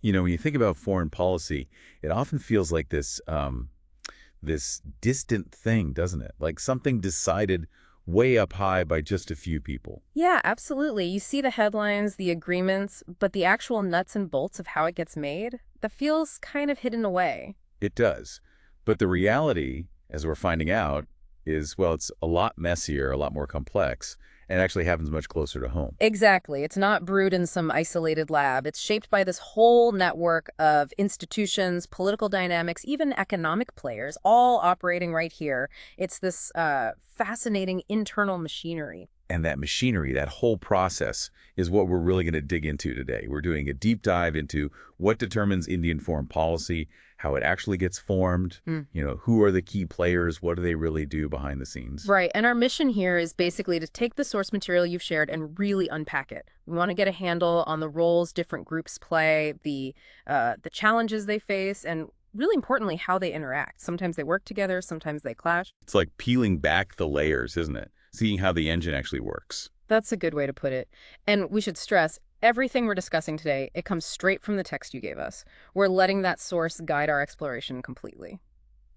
When you think about foreign policy, it often feels like this distant thing, doesn't it? Like something decided way up high by just a few people. Yeah, absolutely. You see the headlines, the agreements, but the actual nuts and bolts of how it gets made, that feels kind of hidden away. It does. But the reality, as we're finding out, is, well, it's a lot messier, a lot more complex, and actually happens much closer to home. Exactly. It's not brewed in some isolated lab. It's shaped by this whole network of institutions, political dynamics, even economic players, all operating right here. It's this fascinating internal machinery. And that machinery, that whole process, is what we're really going to dig into today. We're doing a deep dive into what determines Indian foreign policy, how it actually gets formed, who are the key players, what do they really do behind the scenes. Right. And our mission here is basically to take the source material you've shared and really unpack it. We want to get a handle on the roles different groups play, the challenges they face, and really importantly, how they interact. Sometimes they work together, sometimes they clash. It's like peeling back the layers, isn't it? Seeing how the engine actually works. That's a good way to put it. And we should stress, everything we're discussing today, it comes straight from the text you gave us. We're letting that source guide our exploration completely.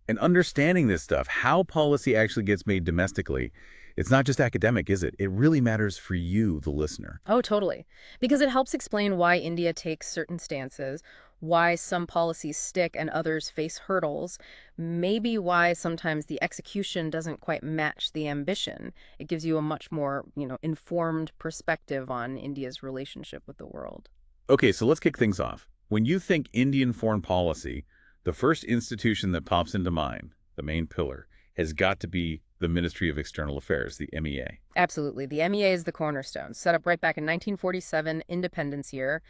And understanding this stuff, how policy actually gets made domestically, it's not just academic, is it? It really matters for you, the listener. Oh, totally. Because it helps explain why India takes certain stances, why some policies stick and others face hurdles, maybe why sometimes the execution doesn't quite match the ambition. It gives you a much more, informed perspective on India's relationship with the world. Okay, so let's kick things off. When you think Indian foreign policy, the first institution that pops into mind, the main pillar, has got to be the Ministry of External Affairs, the MEA. Absolutely. The MEA is the cornerstone, set up right back in 1947, independence year.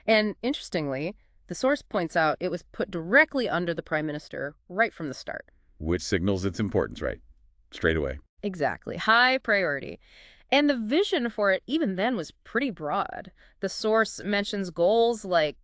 And interestingly, the source points out it was put directly under the prime minister right from the start. Which signals its importance, right? Straight away. Exactly. High priority. And the vision for it, even then, was pretty broad. The source mentions goals like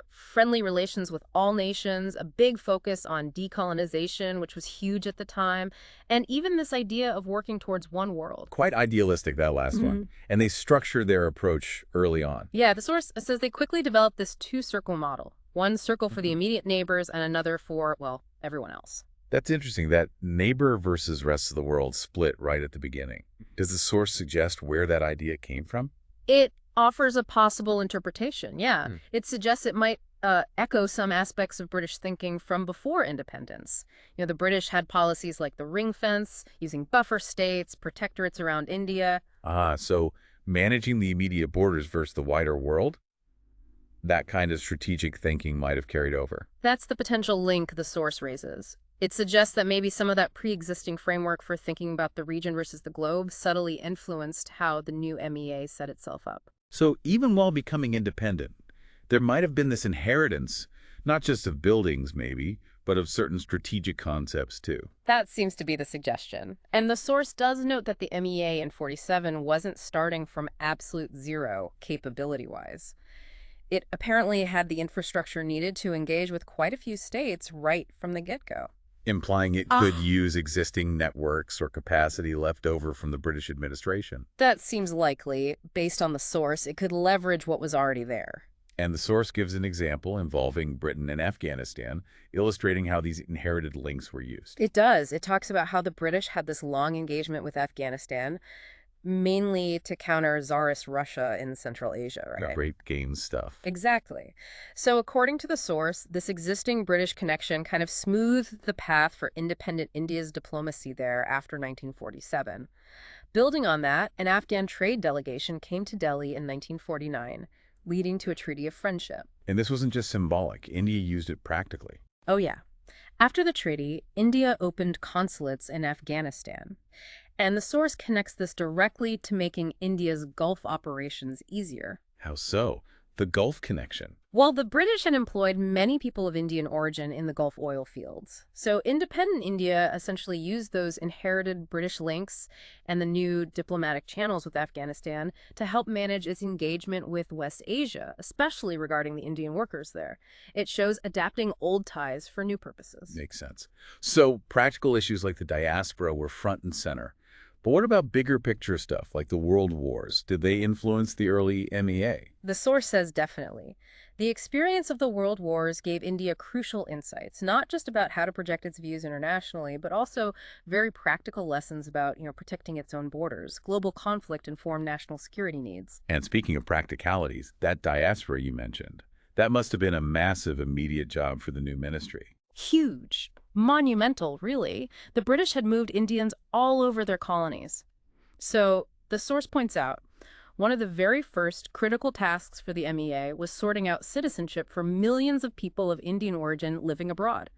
friendly relations with all nations, a big focus on decolonization, which was huge at the time, and even this idea of working towards one world. Quite idealistic, that last one. And they structure their approach early on. Yeah, the source says they quickly developed this two-circle model. One circle for the immediate neighbors and another for, well, everyone else. That's interesting, that neighbor versus rest of the world split right at the beginning. Does the source suggest where that idea came from? It offers a possible interpretation, yeah. It suggests it might echo some aspects of British thinking from before independence. The British had policies like the ring fence, using buffer states, protectorates around India. So managing the immediate borders versus the wider world? That kind of strategic thinking might have carried over. That's the potential link the source raises. It suggests that maybe some of that pre-existing framework for thinking about the region versus the globe subtly influenced how the new MEA set itself up. So even while becoming independent, there might have been this inheritance, not just of buildings maybe, but of certain strategic concepts too. That seems to be the suggestion. And the source does note that the MEA in 47 wasn't starting from absolute zero capability-wise. It apparently had the infrastructure needed to engage with quite a few states right from the get-go. Implying it could use existing networks or capacity left over from the British administration. That seems likely. Based on the source, it could leverage what was already there. And the source gives an example involving Britain and Afghanistan, illustrating how these inherited links were used. It does. It talks about how the British had this long engagement with Afghanistan, mainly to counter Tsarist Russia in Central Asia, right? Great game stuff. Exactly. So according to the source, this existing British connection kind of smoothed the path for independent India's diplomacy there after 1947. Building on that, an Afghan trade delegation came to Delhi in 1949, leading to a treaty of friendship. And this wasn't just symbolic. India used it practically. Oh, yeah. After the treaty, India opened consulates in Afghanistan. And the source connects this directly to making India's Gulf operations easier. How so? The Gulf connection. Well, the British had employed many people of Indian origin in the Gulf oil fields. So independent India essentially used those inherited British links and the new diplomatic channels with Afghanistan to help manage its engagement with West Asia, especially regarding the Indian workers there. It shows adapting old ties for new purposes. Makes sense. So practical issues like the diaspora were front and center. But what about bigger picture stuff like the World Wars? Did they influence the early MEA? The source says definitely. The experience of the world wars gave India crucial insights, not just about how to project its views internationally, but also very practical lessons about, protecting its own borders. Global conflict informed national security needs. And speaking of practicalities, that diaspora you mentioned, that must have been a massive immediate job for the new ministry. Huge. Monumental, really. The British had moved Indians all over their colonies. So, the source points out, one of the very first critical tasks for the MEA was sorting out citizenship for millions of people of Indian origin living abroad.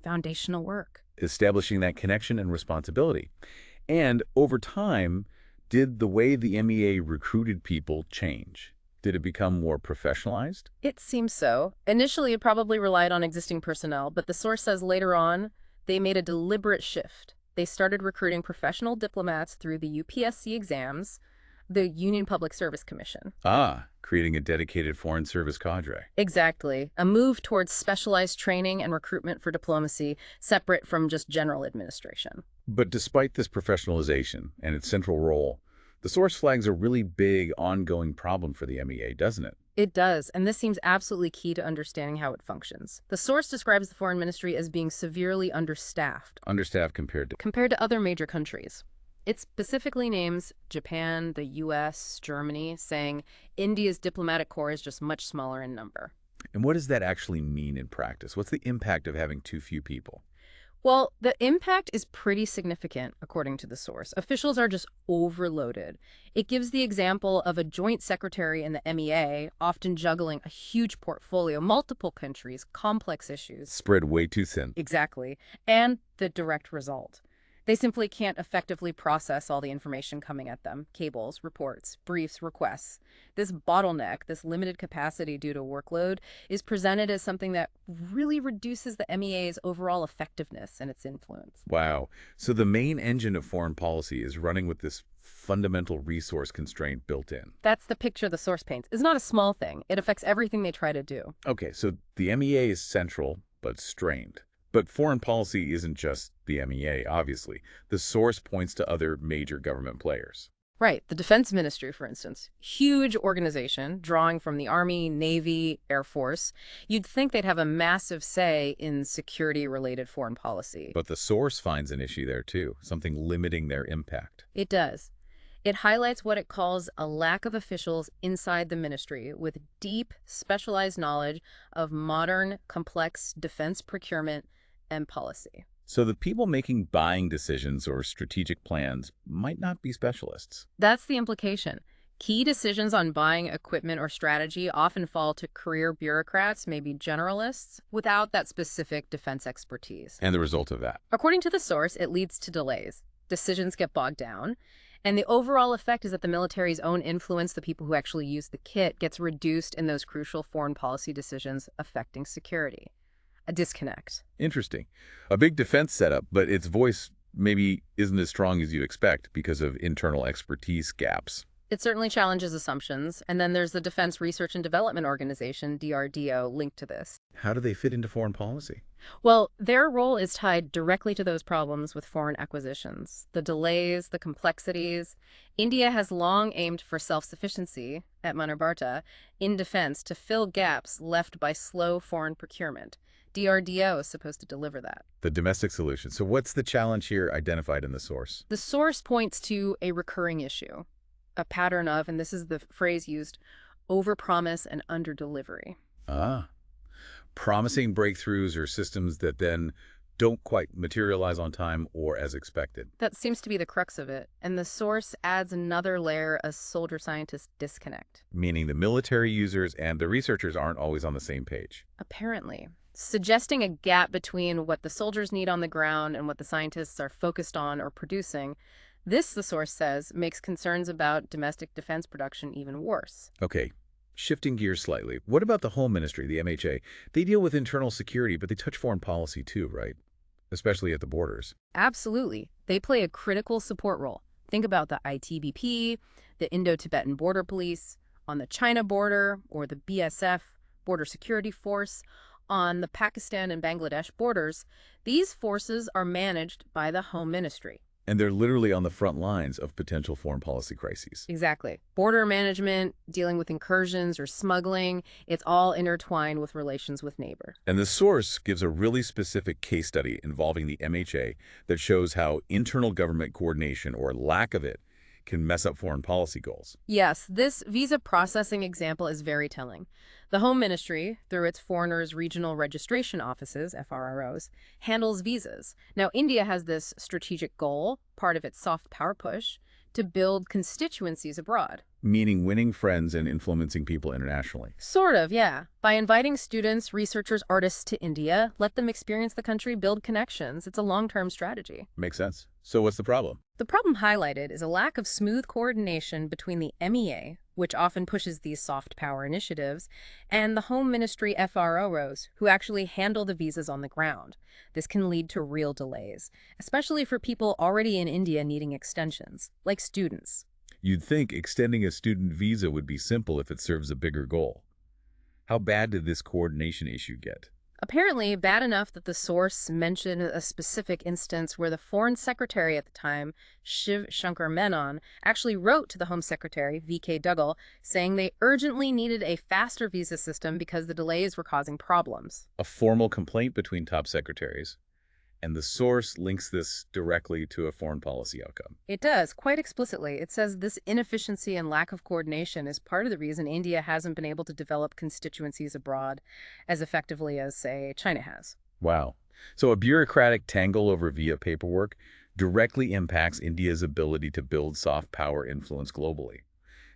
Foundational work. Establishing that connection and responsibility. And over time, did the way the MEA recruited people change? Did it become more professionalized? It seems so. Initially, it probably relied on existing personnel, but the source says later on, they made a deliberate shift. They started recruiting professional diplomats through the UPSC exams, the Union Public Service Commission. Creating a dedicated foreign service cadre. Exactly. A move towards specialized training and recruitment for diplomacy, separate from just general administration. But despite this professionalization and its central role, the source flags a really big ongoing problem for the MEA, doesn't it? It does, and this seems absolutely key to understanding how it functions. The source describes the foreign ministry as being severely understaffed. Understaffed compared to... Compared to other major countries. It specifically names Japan, the US, Germany, saying India's diplomatic corps is just much smaller in number. And what does that actually mean in practice? What's the impact of having too few people? Well, the impact is pretty significant, according to the source. Officials are just overloaded. It gives the example of a joint secretary in the MEA often juggling a huge portfolio, multiple countries, complex issues. Spread way too thin. Exactly. And the direct result. They simply can't effectively process all the information coming at them. Cables, reports, briefs, requests. This bottleneck, this limited capacity due to workload, is presented as something that really reduces the MEA's overall effectiveness and its influence. Wow. So the main engine of foreign policy is running with this fundamental resource constraint built in. That's the picture the source paints. It's not a small thing. It affects everything they try to do. Okay, so the MEA is central, but strained. But foreign policy isn't just the MEA, obviously. The source points to other major government players. Right. The Defense Ministry, for instance. Huge organization, drawing from the Army, Navy, Air Force. You'd think they'd have a massive say in security-related foreign policy. But the source finds an issue there, too, something limiting their impact. It does. It highlights what it calls a lack of officials inside the ministry with deep, specialized knowledge of modern, complex defense procurement and policy. So the people making buying decisions or strategic plans might not be specialists. That's the implication. Key decisions on buying equipment or strategy often fall to career bureaucrats, maybe generalists, without that specific defense expertise. And the result of that? According to the source, it leads to delays. Decisions get bogged down. And the overall effect is that the military's own influence, the people who actually use the kit, gets reduced in those crucial foreign policy decisions affecting security. A disconnect. Interesting. A big defense setup, but its voice maybe isn't as strong as you'd expect because of internal expertise gaps. It certainly challenges assumptions. And then there's the Defense Research and Development Organization, DRDO, linked to this. How do they fit into foreign policy? Well, their role is tied directly to those problems with foreign acquisitions. The delays, the complexities. India has long aimed for self-sufficiency at Manabharta in defense to fill gaps left by slow foreign procurement. DRDO is supposed to deliver that. The domestic solution. So what's the challenge here identified in the source? The source points to a recurring issue, a pattern of, and this is the phrase used, overpromise and underdelivery. Promising breakthroughs or systems that then don't quite materialize on time or as expected. That seems to be the crux of it. And the source adds another layer, a soldier-scientist disconnect. Meaning the military users and the researchers aren't always on the same page. Apparently. Suggesting a gap between what the soldiers need on the ground and what the scientists are focused on or producing. This, the source says, makes concerns about domestic defense production even worse. Okay, shifting gears slightly. What about the Home Ministry, the MHA? They deal with internal security, but they touch foreign policy too, right? Especially at the borders. Absolutely. They play a critical support role. Think about the ITBP, the Indo-Tibetan Border Police, on the China border, or the BSF, Border Security Force, on the Pakistan and Bangladesh borders. These forces are managed by the Home Ministry. And they're literally on the front lines of potential foreign policy crises. Exactly. Border management, dealing with incursions or smuggling, it's all intertwined with relations with neighbor. And the source gives a really specific case study involving the MHA that shows how internal government coordination, or lack of it, can mess up foreign policy goals. Yes, this visa processing example is very telling. The Home Ministry, through its Foreigners Regional Registration Offices, FRROs, handles visas. Now, India has this strategic goal, part of its soft power push, to build constituencies abroad. Meaning winning friends and influencing people internationally. Sort of, yeah. By inviting students, researchers, artists to India, let them experience the country, build connections. It's a long-term strategy. Makes sense. So what's the problem? The problem highlighted is a lack of smooth coordination between the MEA, which often pushes these soft power initiatives, and the Home Ministry FROs, who actually handle the visas on the ground. This can lead to real delays, especially for people already in India needing extensions, like students. You'd think extending a student visa would be simple if it serves a bigger goal. How bad did this coordination issue get? Apparently bad enough that the source mentioned a specific instance where the Foreign Secretary at the time, Shiv Shankar Menon, actually wrote to the Home Secretary, V.K. Duggal, saying they urgently needed a faster visa system because the delays were causing problems. A formal complaint between top secretaries, and the source links this directly to a foreign policy outcome. It does, quite explicitly. It says this inefficiency and lack of coordination is part of the reason India hasn't been able to develop constituencies abroad as effectively as, say, China has. Wow. So a bureaucratic tangle over visa paperwork directly impacts India's ability to build soft power influence globally.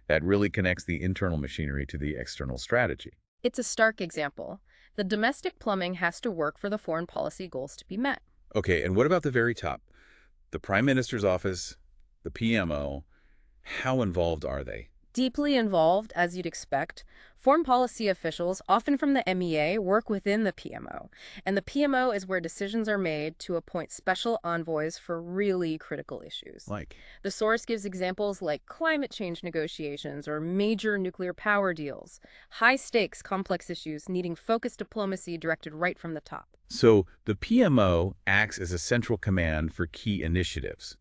That really connects the internal machinery to the external strategy. It's a stark example. The domestic plumbing has to work for the foreign policy goals to be met. Okay, and what about the very top? The Prime Minister's office, the PMO, how involved are they? Deeply involved, as you'd expect, foreign policy officials, often from the MEA, work within the PMO. And the PMO is where decisions are made to appoint special envoys for really critical issues. Like? The source gives examples like climate change negotiations or major nuclear power deals, high-stakes, complex issues needing focused diplomacy directed right from the top. So the PMO acts as a central command for key initiatives.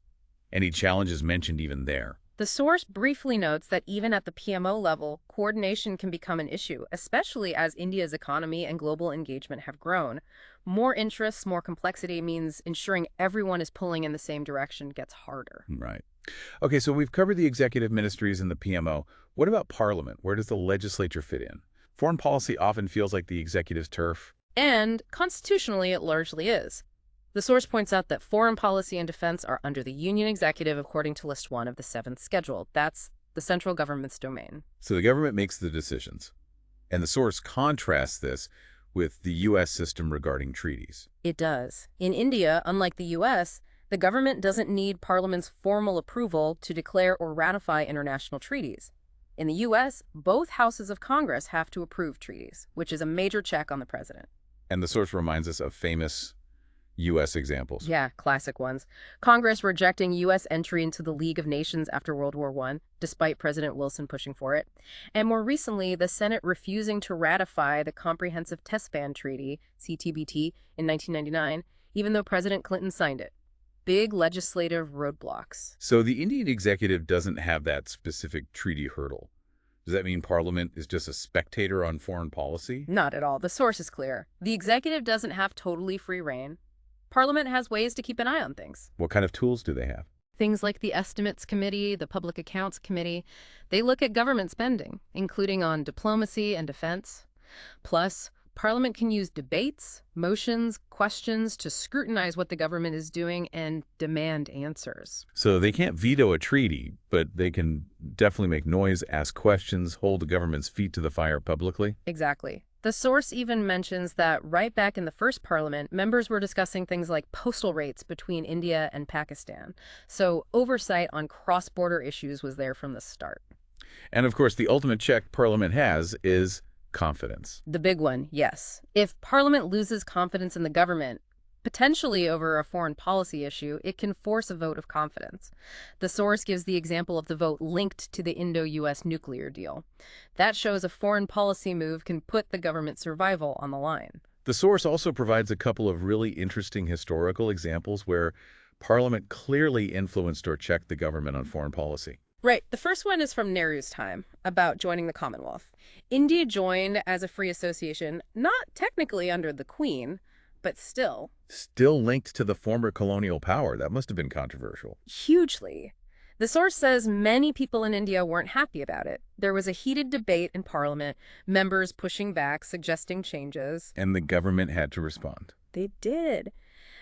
Any challenges mentioned even there? The source briefly notes that even at the PMO level, coordination can become an issue, especially as India's economy and global engagement have grown. More interests, more complexity means ensuring everyone is pulling in the same direction gets harder. Right. Okay, so we've covered the executive ministries and the PMO. What about Parliament? Where does the legislature fit in? Foreign policy often feels like the executive's turf. And constitutionally, it largely is. The source points out that foreign policy and defense are under the Union Executive according to List 1 of the 7th Schedule. That's the central government's domain. So the government makes the decisions. And the source contrasts this with the U.S. system regarding treaties. It does. In India, unlike the U.S., the government doesn't need Parliament's formal approval to declare or ratify international treaties. In the U.S., both houses of Congress have to approve treaties, which is a major check on the president. And the source reminds us of famous U.S. examples. Yeah, classic ones. Congress rejecting U.S. entry into the League of Nations after World War I, despite President Wilson pushing for it. And more recently, the Senate refusing to ratify the Comprehensive Test Ban Treaty, CTBT, in 1999, even though President Clinton signed it. Big legislative roadblocks. So the Indian executive doesn't have that specific treaty hurdle. Does that mean Parliament is just a spectator on foreign policy? Not at all. The source is clear. The executive doesn't have totally free rein. Parliament has ways to keep an eye on things. What kind of tools do they have? Things like the Estimates Committee, the Public Accounts Committee, they look at government spending, including on diplomacy and defense. Plus, Parliament can use debates, motions, questions to scrutinize what the government is doing and demand answers. So they can't veto a treaty, but they can definitely make noise, ask questions, hold the government's feet to the fire publicly? Exactly. The source even mentions that right back in the first parliament, members were discussing things like postal rates between India and Pakistan. So oversight on cross-border issues was there from the start. And of course, the ultimate check Parliament has is confidence. The big one, yes. If Parliament loses confidence in the government, potentially over a foreign policy issue, it can force a vote of confidence. The source gives the example of the vote linked to the Indo-US nuclear deal. That shows a foreign policy move can put the government's survival on the line. The source also provides a couple of really interesting historical examples where Parliament clearly influenced or checked the government on foreign policy. Right. The first one is from Nehru's time, about joining the Commonwealth. India joined as a free association, not technically under the Queen, but still. Still linked to the former colonial power. That must have been controversial. Hugely. The source says many people in India weren't happy about it. There was a heated debate in Parliament, members pushing back, suggesting changes. And the government had to respond. They did.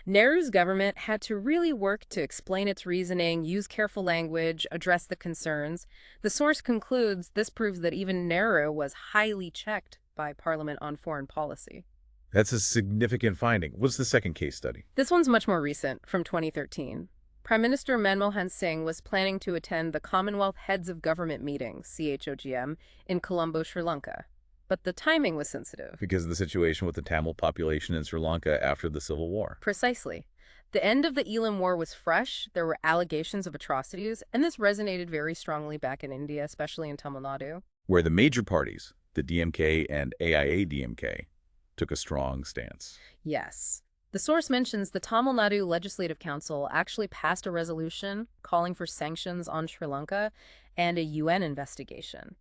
Nehru's government had to really work to explain its reasoning, use careful language, address the concerns. The source concludes this proves that even Nehru was highly checked by Parliament on foreign policy. That's a significant finding. What's the second case study? This one's much more recent, from 2013. Prime Minister Manmohan Singh was planning to attend the Commonwealth Heads of Government meeting, CHOGM, in Colombo, Sri Lanka. But the timing was sensitive. Because of the situation with the Tamil population in Sri Lanka after the Civil War. Precisely. The end of the Elam War was fresh, there were allegations of atrocities, and this resonated very strongly back in India, especially in Tamil Nadu. Where the major parties, the DMK and AIA-DMK, took a strong stance. Yes. The source mentions the Tamil Nadu Legislative Council actually passed a resolution calling for sanctions on Sri Lanka and a UN investigation.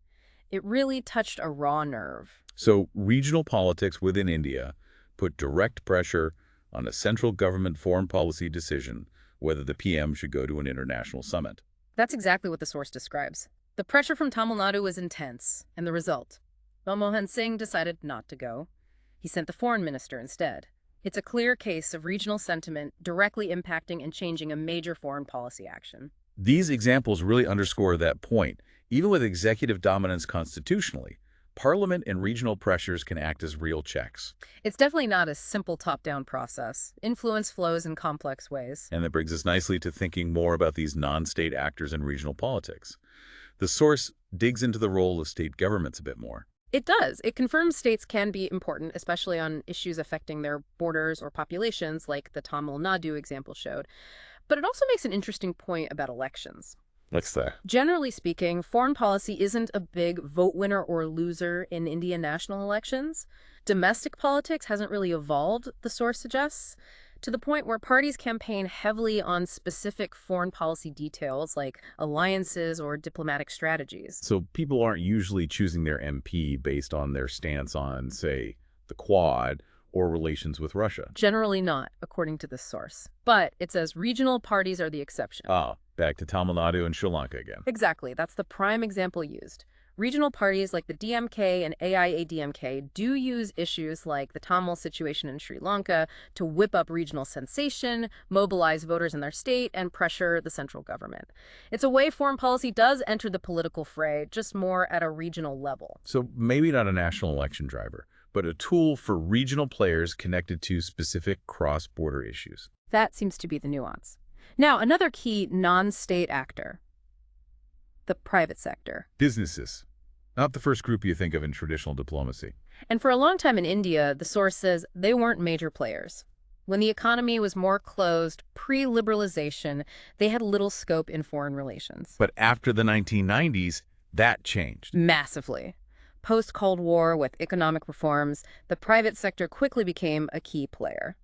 It really touched a raw nerve. So regional politics within India put direct pressure on a central government foreign policy decision whether the PM should go to an international summit. That's exactly what the source describes. The pressure from Tamil Nadu was intense, and the result? Manmohan Singh decided not to go. He sent the foreign minister instead. It's a clear case of regional sentiment directly impacting and changing a major foreign policy action. These examples really underscore that point. Even with executive dominance constitutionally, Parliament and regional pressures can act as real checks. It's definitely not a simple top-down process. Influence flows in complex ways. And that brings us nicely to thinking more about these non-state actors in regional politics. The source digs into the role of state governments a bit more. It does. It confirms states can be important, especially on issues affecting their borders or populations, like the Tamil Nadu example showed. But it also makes an interesting point about elections. What's that? Generally speaking, foreign policy isn't a big vote winner or loser in Indian national elections. Domestic politics hasn't really evolved, the source suggests, to the point where parties campaign heavily on specific foreign policy details like alliances or diplomatic strategies. So people aren't usually choosing their MP based on their stance on, say, the Quad or relations with Russia. Generally not, according to this source. But it says regional parties are the exception. Ah, back to Tamil Nadu and Sri Lanka again. Exactly. That's the prime example used. Regional parties like the DMK and AIA-DMK do use issues like the Tamil situation in Sri Lanka to whip up regional sensation, mobilize voters in their state, and pressure the central government. It's a way foreign policy does enter the political fray, just more at a regional level. So maybe not a national election driver, but a tool for regional players connected to specific cross-border issues. That seems to be the nuance. Now, another key non-state actor, the private sector. Businesses. Not the first group you think of in traditional diplomacy. And for a long time in India, the source says they weren't major players. When the economy was more closed, pre-liberalization, they had little scope in foreign relations. But after the 1990s, that changed. Massively. Post-Cold War, with economic reforms, the private sector quickly became a key player.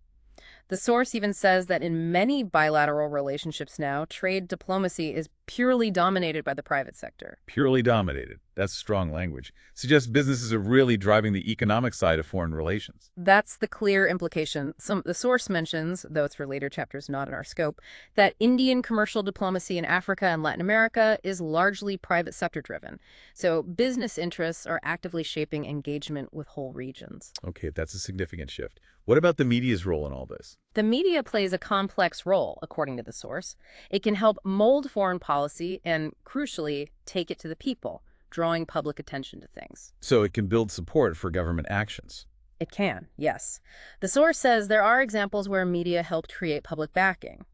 The source even says that in many bilateral relationships now, trade diplomacy is purely dominated by the private sector. Purely dominated. That's strong language. Suggests businesses are really driving the economic side of foreign relations. That's the clear implication. The source mentions, though it's for later chapters not in our scope, that Indian commercial diplomacy in Africa and Latin America is largely private sector driven. So business interests are actively shaping engagement with whole regions. Okay, that's a significant shift. What about the media's role in all this? The media plays a complex role, according to the source. It can help mold foreign policy and, crucially, take it to the people, drawing public attention to things. So it can build support for government actions. It can, yes. The source says there are examples where media helped create public backing,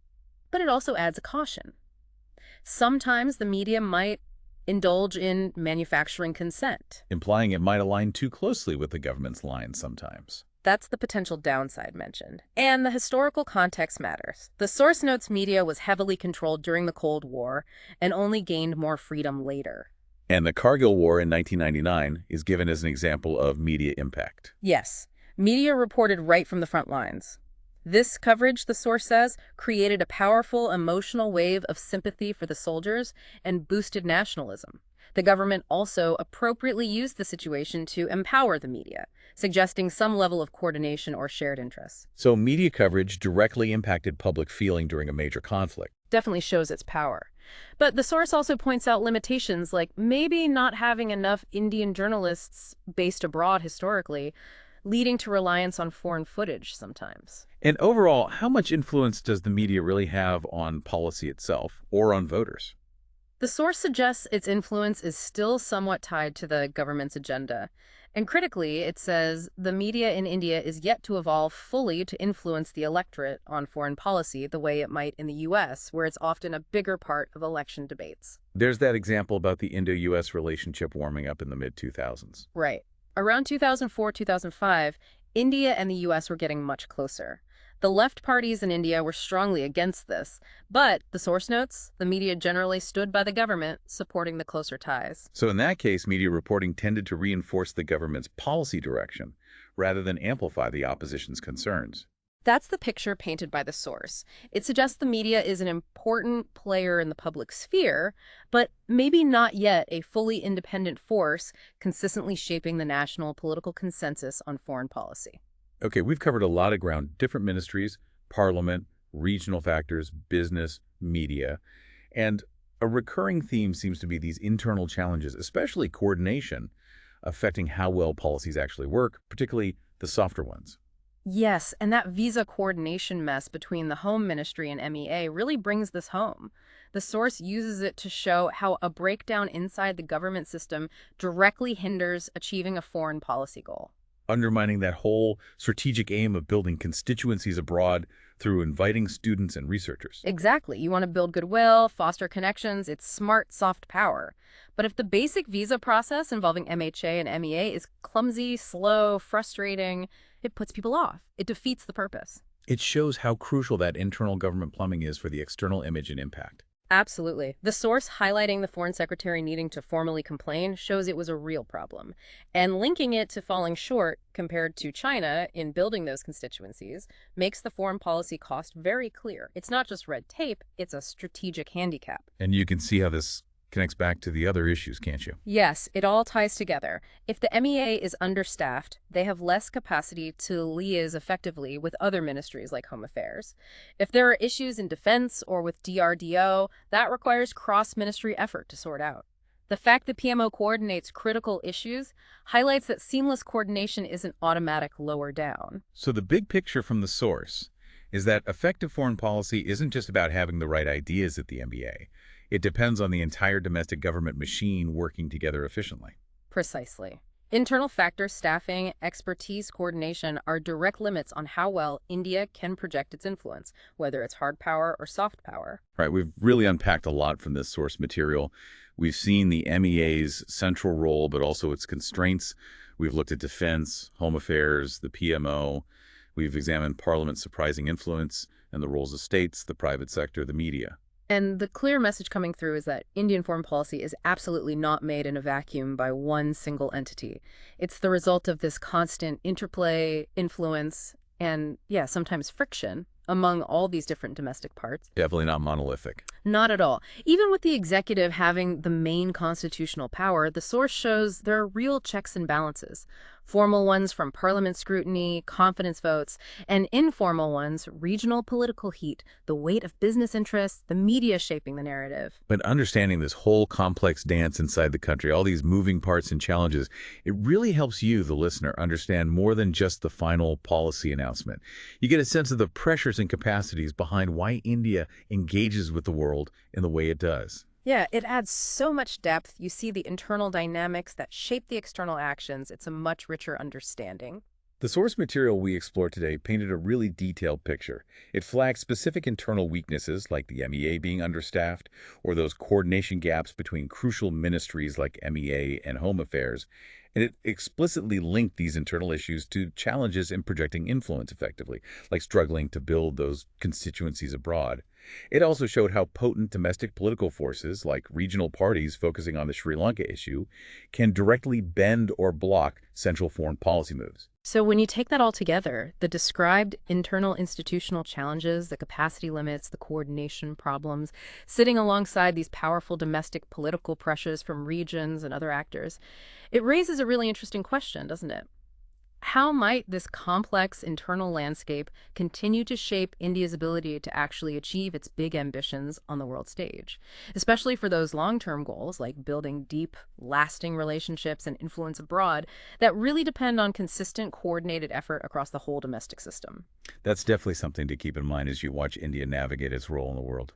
but it also adds a caution. Sometimes the media might indulge in manufacturing consent, Implying it might align too closely with the government's line sometimes. That's the potential downside mentioned. And the historical context matters. The source notes media was heavily controlled during the Cold War and only gained more freedom later. And the Kargil War in 1999 is given as an example of media impact. Yes, media reported right from the front lines. This coverage, the source says, created a powerful emotional wave of sympathy for the soldiers and boosted nationalism. The government also appropriately used the situation to empower the media, suggesting some level of coordination or shared interests. So media coverage directly impacted public feeling during a major conflict. Definitely shows its power. But the source also points out limitations like maybe not having enough Indian journalists based abroad historically, leading to reliance on foreign footage sometimes. And overall, how much influence does the media really have on policy itself or on voters? The source suggests its influence is still somewhat tied to the government's agenda. And critically, it says the media in India is yet to evolve fully to influence the electorate on foreign policy the way it might in the US, where it's often a bigger part of election debates. There's that example about the Indo-US relationship warming up in the mid-2000s. Right. Around 2004-2005, India and the US were getting much closer. The left parties in India were strongly against this, but, the source notes, the media generally stood by the government, supporting the closer ties. So in that case, media reporting tended to reinforce the government's policy direction rather than amplify the opposition's concerns. That's the picture painted by the source. It suggests the media is an important player in the public sphere, but maybe not yet a fully independent force consistently shaping the national political consensus on foreign policy. Okay, we've covered a lot of ground, different ministries, parliament, regional factors, business, media, and a recurring theme seems to be these internal challenges, especially coordination, affecting how well policies actually work, particularly the softer ones. Yes, and that visa coordination mess between the Home Ministry and MEA really brings this home. The source uses it to show how a breakdown inside the government system directly hinders achieving a foreign policy goal. Undermining that whole strategic aim of building constituencies abroad through inviting students and researchers. Exactly. You want to build goodwill, foster connections. It's smart, soft power. But if the basic visa process involving MHA and MEA is clumsy, slow, frustrating, it puts people off. It defeats the purpose. It shows how crucial that internal government plumbing is for the external image and impact. Absolutely. The source highlighting the foreign secretary needing to formally complain shows it was a real problem. And linking it to falling short compared to China in building those constituencies makes the foreign policy cost very clear. It's not just red tape, it's a strategic handicap. And you can see how this connects back to the other issues, can't you? Yes, it all ties together. If the MEA is understaffed, they have less capacity to liaise effectively with other ministries like Home Affairs. If there are issues in defense or with DRDO, that requires cross-ministry effort to sort out. The fact that PMO coordinates critical issues highlights that seamless coordination isn't automatic lower down. So the big picture from the source is that effective foreign policy isn't just about having the right ideas at the MBA. It depends on the entire domestic government machine working together efficiently. Precisely. Internal factors, staffing, expertise, coordination are direct limits on how well India can project its influence, whether it's hard power or soft power. Right, we've really unpacked a lot from this source material. We've seen the MEA's central role, but also its constraints. We've looked at defense, home affairs, the PMO. We've examined Parliament's surprising influence and the roles of states, the private sector, the media. And the clear message coming through is that Indian foreign policy is absolutely not made in a vacuum by one single entity. It's the result of this constant interplay, influence, and, yeah, sometimes friction among all these different domestic parts. Definitely not monolithic. Not at all. Even with the executive having the main constitutional power, the source shows there are real checks and balances. Formal ones from parliament scrutiny, confidence votes, and informal ones, regional political heat, the weight of business interests, the media shaping the narrative. But understanding this whole complex dance inside the country, all these moving parts and challenges, it really helps you, the listener, understand more than just the final policy announcement. You get a sense of the pressures and capacities behind why India engages with the world in the way it does. Yeah, it adds so much depth. You see the internal dynamics that shape the external actions. It's a much richer understanding. The source material we explored today painted a really detailed picture. It flagged specific internal weaknesses like the MEA being understaffed or those coordination gaps between crucial ministries like MEA and Home Affairs, and it explicitly linked these internal issues to challenges in projecting influence effectively, like struggling to build those constituencies abroad. It also showed how potent domestic political forces, like regional parties focusing on the Sri Lanka issue, can directly bend or block central foreign policy moves. So when you take that all together, the described internal institutional challenges, the capacity limits, the coordination problems, sitting alongside these powerful domestic political pressures from regions and other actors, it raises a really interesting question, doesn't it? How might this complex internal landscape continue to shape India's ability to actually achieve its big ambitions on the world stage, especially for those long-term goals like building deep, lasting relationships and influence abroad that really depend on consistent, coordinated effort across the whole domestic system? That's definitely something to keep in mind as you watch India navigate its role in the world.